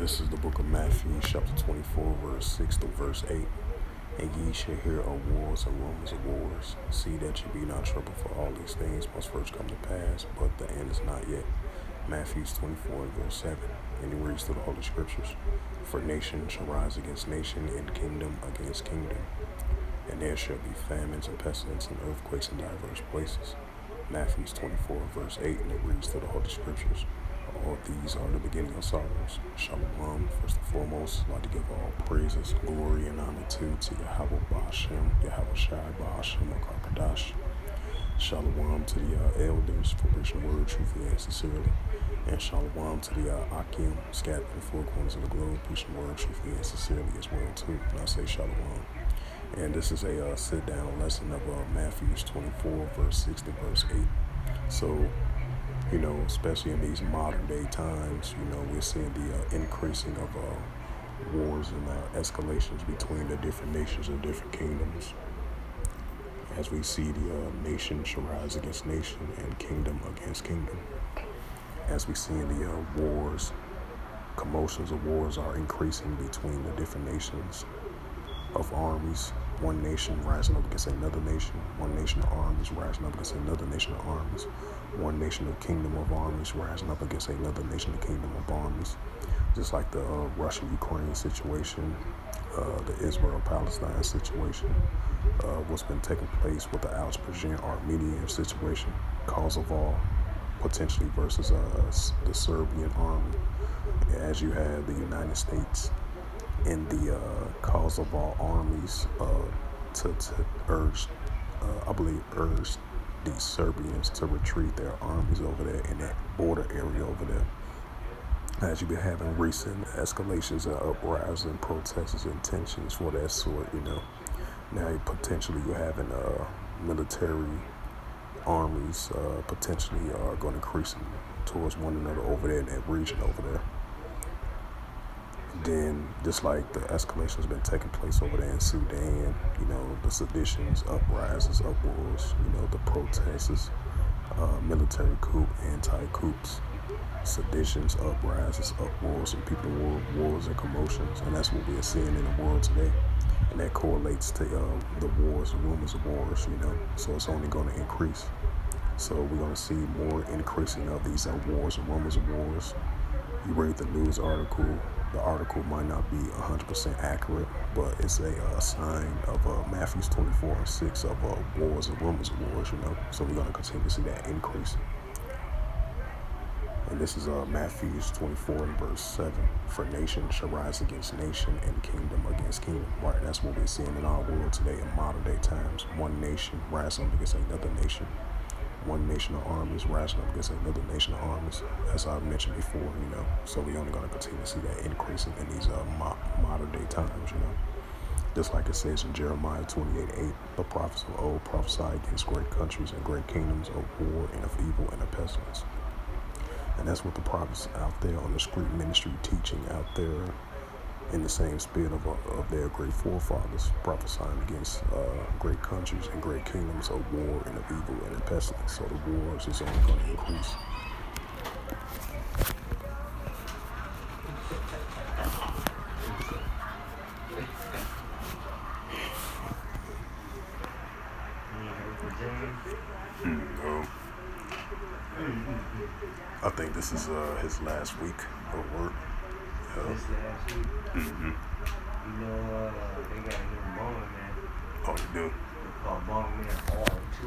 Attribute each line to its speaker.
Speaker 1: This is the book of Matthew, chapter 24, verse 6 to verse 8. And ye shall hear of wars and rumors of wars. See that ye be not troubled, for all these things must first come to pass, but the end is not yet. Matthew 24, verse 7. And he reads through the Holy Scriptures. For nation shall rise against nation, and kingdom against kingdom. And there shall be famines and pestilence and earthquakes in diverse places. Matthew 24, verse 8, and it reads through the Holy Scriptures. All these are the beginning of sorrows. Shalom, first and foremost, I'd like to give all praises, glory, and honor to Yahweh Ba'ashem, Yahweh Shai Ba'ashem Akakadash. Shalom to the elders for preaching the word truthfully and sincerely. And shalom to the Akim, scattered in the four corners of the globe, preaching the word truthfully and sincerely as well too. And I say shalom. And this is a sit-down lesson of Matthew 24, verse 6 to verse 8. So, especially in these modern day times, we're seeing the increasing of wars and escalations between the different nations and different kingdoms. As we see the nation shall rise against nation and kingdom against kingdom. As we see in the wars, commotions of wars are increasing between the different nations of armies. One nation rising up against another nation. One nation of armies rising up against another nation of armies. One nation of kingdom of armies rising up against another nation of kingdom of armies. Just like the Russia-Ukraine situation, the Israel-Palestine situation, what's been taking place with the Azerbaijan-Armenian situation, Kosovo potentially versus the Serbian army. As you have the United States and the Kosovo armies to urge the Serbians to retreat their armies over there in that border area over there. As you've been having recent escalations and uprising, protests and tensions for that sort, now potentially you're having military armies potentially are going to increase towards one another over there in that region over there. Then, just like the escalation has been taking place over there in Sudan, the seditions, uprisings, upwars, the protests, military coup, anti-coups, seditions, uprisings, upwars, and people wars and commotions. And that's what we're seeing in the world today. And that correlates to the wars, the rumors of wars, so it's only going to increase. So we're going to see more increasing of these wars and rumors of wars. You read the news article. The article might not be 100% accurate, but it's a sign of Matthew 24 and 6 of wars and rumors of wars, So we're going to continue to see that increase. And this is Matthew 24 and verse 7. For nation shall rise against nation and kingdom against kingdom. Right, that's what we're seeing in our world today in modern day times. One nation rising up against another nation. One nation of armies rising up against another nation of armies, as I've mentioned before, So we're only going to continue to see that increasing in these modern day times, Just like it says in Jeremiah 28:8, the prophets of old prophesy against great countries and great kingdoms of war and of evil and of pestilence. And that's what the prophets out there on the street ministry teaching out there in the same spirit of their great forefathers, prophesying against great countries and great kingdoms of war and of evil and of pestilence. So the wars is only going to increase. No. I think this is his last week of work.
Speaker 2: This last week.
Speaker 1: Mm-hmm.
Speaker 2: They got a new Bowling Man.
Speaker 1: Oh, you do?
Speaker 2: It's called Bowling Man R2.